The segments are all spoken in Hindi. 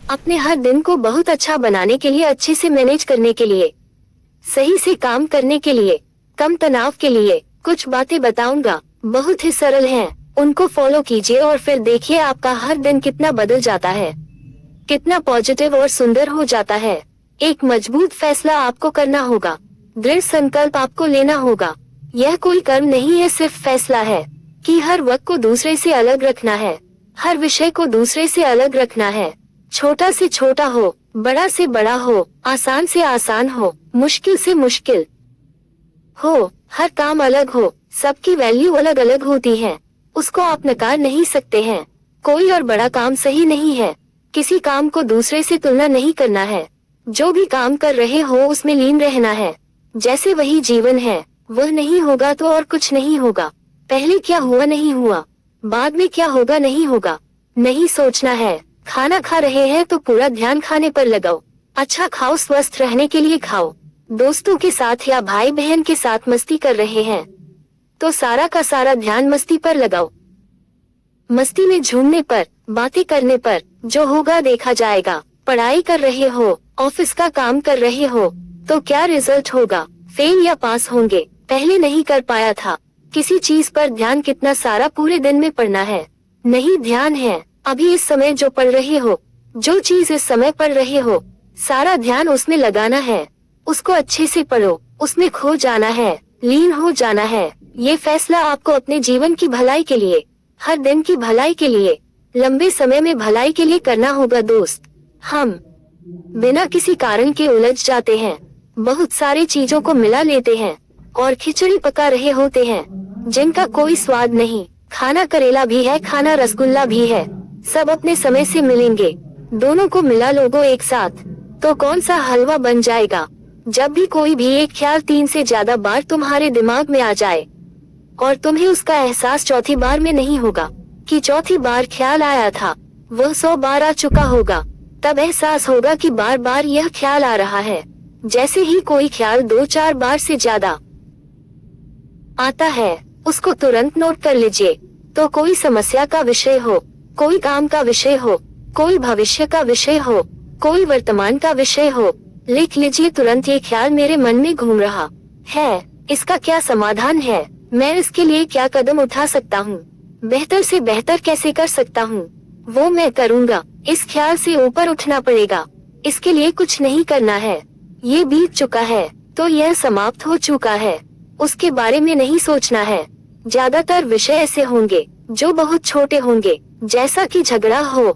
अपने हर दिन को बहुत अच्छा बनाने के लिए, अच्छे से मैनेज करने के लिए, सही से काम करने के लिए, कम तनाव के लिए कुछ बातें बताऊंगा। बहुत ही सरल हैं, उनको फॉलो कीजिए और फिर देखिए आपका हर दिन कितना बदल जाता है, कितना पॉजिटिव और सुंदर हो जाता है। एक मजबूत फैसला आपको करना होगा, दृढ़ संकल्प आपको लेना होगा। यह कोई कर्म नहीं है, सिर्फ फैसला है कि हर वक्त को दूसरे से अलग रखना है, हर विषय को दूसरे से अलग रखना है। छोटा से छोटा हो, बड़ा से बड़ा हो, आसान से आसान हो, मुश्किल से मुश्किल हो, हर काम अलग हो। सबकी वैल्यू अलग अलग होती है, उसको आप नकार नहीं सकते हैं। कोई और बड़ा काम सही नहीं है, किसी काम को दूसरे से तुलना नहीं करना है। जो भी काम कर रहे हो उसमें लीन रहना है, जैसे वही जीवन है। वह नहीं होगा तो और कुछ नहीं होगा। पहले क्या हुआ नहीं हुआ, बाद में क्या होगा नहीं होगा, नहीं सोचना है। खाना खा रहे हैं तो पूरा ध्यान खाने पर लगाओ। अच्छा खाओ, स्वस्थ रहने के लिए खाओ। दोस्तों के साथ या भाई बहन के साथ मस्ती कर रहे हैं तो सारा का सारा ध्यान मस्ती पर लगाओ। मस्ती में झूमने पर, बातें करने पर जो होगा देखा जाएगा। पढ़ाई कर रहे हो, ऑफिस का काम कर रहे हो तो क्या रिजल्ट होगा, फेल या पास होंगे। पहले नहीं कर पाया था, किसी चीज पर ध्यान कितना सारा पूरे दिन में पढ़ना है, नहीं ध्यान है। अभी इस समय जो पढ़ रहे हो, जो चीज इस समय पढ़ रहे हो, सारा ध्यान उसमें लगाना है। उसको अच्छे से पढ़ो, उसमें खो जाना है, लीन हो जाना है। ये फैसला आपको अपने जीवन की भलाई के लिए, हर दिन की भलाई के लिए, लंबे समय में भलाई के लिए करना होगा। दोस्त, हम बिना किसी कारण के उलझ जाते हैं, बहुत सारी चीजों को मिला लेते हैं और खिचड़ी पका रहे होते हैं जिनका कोई स्वाद नहीं। खाना करेला भी है, खाना रसगुल्ला भी है, सब अपने समय से मिलेंगे। दोनों को मिला लोगो एक साथ तो कौन सा हलवा बन जाएगा। जब भी कोई भी एक ख्याल 3 से ज्यादा बार तुम्हारे दिमाग में आ जाए और तुम्हें उसका एहसास चौथी बार में नहीं होगा कि चौथी बार ख्याल आया था, वह 100 बार आ चुका होगा, तब एहसास होगा कि बार बार यह ख्याल आ रहा है। जैसे ही कोई ख्याल 2-4 बार से ज्यादा आता है, उसको तुरंत नोट कर लीजिए। तो कोई समस्या का विषय हो, कोई काम का विषय हो, कोई भविष्य का विषय हो, कोई वर्तमान का विषय हो, लिख लीजिए तुरंत। ये ख्याल मेरे मन में घूम रहा है, इसका क्या समाधान है, मैं इसके लिए क्या कदम उठा सकता हूँ, बेहतर से बेहतर कैसे कर सकता हूँ, वो मैं करूँगा। इस ख्याल से ऊपर उठना पड़ेगा, इसके लिए कुछ नहीं करना है। ये बीत चुका है तो यह समाप्त हो चुका है, उसके बारे में नहीं सोचना है। ज्यादातर विषय ऐसे होंगे जो बहुत छोटे होंगे, जैसा कि झगड़ा हो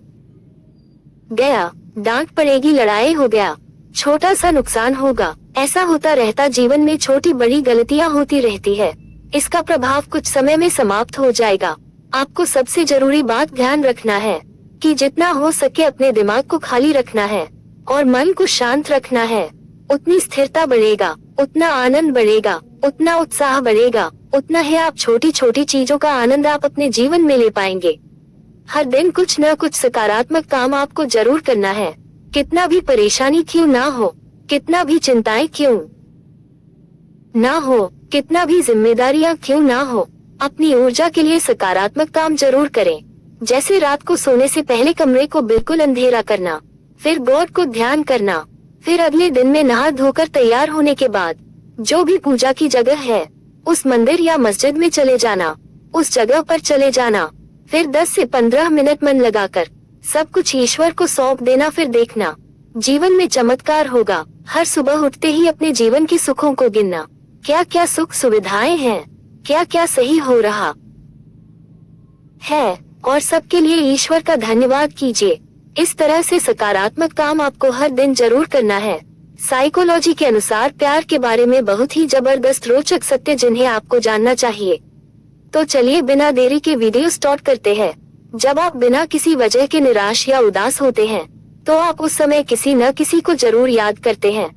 गया, डांट पड़ेगी, लड़ाई हो गया, छोटा सा नुकसान होगा। ऐसा होता रहता, जीवन में छोटी बड़ी गलतियां होती रहती है। इसका प्रभाव कुछ समय में समाप्त हो जाएगा। आपको सबसे जरूरी बात ध्यान रखना है कि जितना हो सके अपने दिमाग को खाली रखना है और मन को शांत रखना है। उतनी स्थिरता बढ़ेगा, उतना आनंद बढ़ेगा, उतना उत्साह बढ़ेगा, उतना ही आप छोटी छोटी चीजों का आनंद आप अपने जीवन में ले पाएंगे। हर दिन कुछ न कुछ सकारात्मक काम आपको जरूर करना है, कितना भी परेशानी क्यों ना हो, कितना भी चिंताएं क्यों ना हो, कितना भी जिम्मेदारियां क्यों ना हो, अपनी ऊर्जा के लिए सकारात्मक काम जरूर करें। जैसे रात को सोने से पहले कमरे को बिल्कुल अंधेरा करना, फिर गॉड को ध्यान करना, फिर अगले दिन में नहा धोकर तैयार होने के बाद जो भी पूजा की जगह है उस मंदिर या मस्जिद में चले जाना, उस जगह पर चले जाना, फिर 10 से 15 मिनट मन लगाकर सब कुछ ईश्वर को सौंप देना। फिर देखना जीवन में चमत्कार होगा। हर सुबह उठते ही अपने जीवन के सुखों को गिनना, क्या क्या सुख सुविधाएं हैं, क्या क्या सही हो रहा है, और सबके लिए ईश्वर का धन्यवाद कीजिए। इस तरह से सकारात्मक काम आपको हर दिन जरूर करना है। साइकोलॉजी के अनुसार प्यार के बारे में बहुत ही जबरदस्त रोचक सत्य जिन्हें आपको जानना चाहिए। तो चलिए बिना देरी के वीडियो स्टार्ट करते हैं। जब आप बिना किसी वजह के निराश या उदास होते हैं तो आप उस समय किसी न किसी को जरूर याद करते हैं।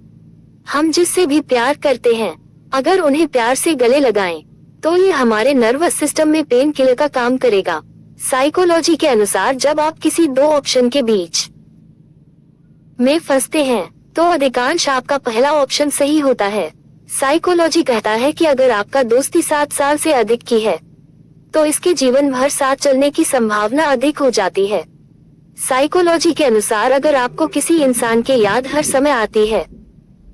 हम जिससे भी प्यार करते हैं, अगर उन्हें प्यार से गले लगाएं, तो ये हमारे नर्वस सिस्टम में पेन किलर का काम करेगा। साइकोलॉजी के अनुसार जब आप किसी 2 ऑप्शन के बीच में फंसते हैं तो अधिकांश आपका पहला ऑप्शन सही होता है। साइकोलॉजी कहता है कि अगर आपका दोस्ती 7 साल से अधिक की है तो इसके जीवन भर साथ चलने की संभावना अधिक हो जाती है। साइकोलॉजी के अनुसार अगर आपको किसी इंसान की याद हर समय आती है,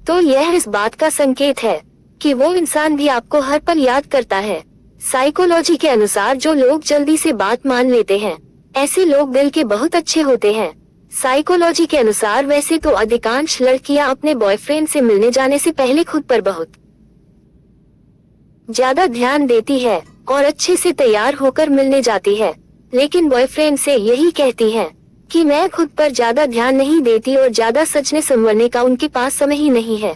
तो यह इस बात का संकेत है कि वो इंसान भी आपको हर पल याद करता है। साइकोलॉजी के अनुसार जो लोग जल्दी से बात मान लेते हैं, ऐसे लोग दिल के बहुत अच्छे होते हैं। साइकोलॉजी के अनुसार वैसे तो अधिकांश लड़कियां अपने बॉयफ्रेंड से मिलने जाने से पहले खुद पर बहुत ज्यादा ध्यान देती है और अच्छे से तैयार होकर मिलने जाती है, लेकिन बॉयफ्रेंड से यही कहती हैं कि मैं खुद पर ज्यादा ध्यान नहीं देती और ज्यादा सजने संवरने का उनके पास समय ही नहीं है।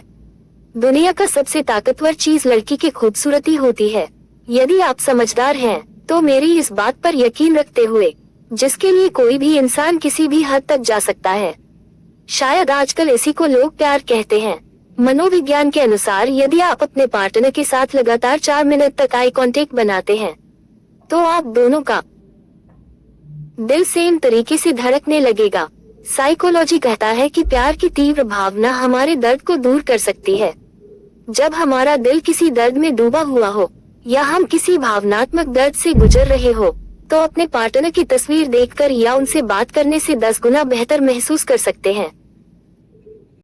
दुनिया का सबसे ताकतवर चीज लड़की की खूबसूरती होती है। यदि आप समझदार हैं, तो मेरी इस बात पर यकीन रखते हुए, जिसके लिए कोई भी इंसान किसी भी हद तक जा सकता है। शायद आजकल इसी को लोग प्यार कहते हैं। मनोविज्ञान के अनुसार यदि आप अपने पार्टनर के साथ लगातार 4 मिनट तक आई कांटेक्ट बनाते हैं, तो आप दोनों का दिल सेम तरीके से धड़कने लगेगा। साइकोलॉजी कहता है कि प्यार की तीव्र भावना हमारे दर्द को दूर कर सकती है। जब हमारा दिल किसी दर्द में डूबा हुआ हो या हम किसी भावनात्मक दर्द से गुजर रहे हो, तो अपने पार्टनर की तस्वीर देखकर या उनसे बात करने से 10 गुना बेहतर महसूस कर सकते हैं।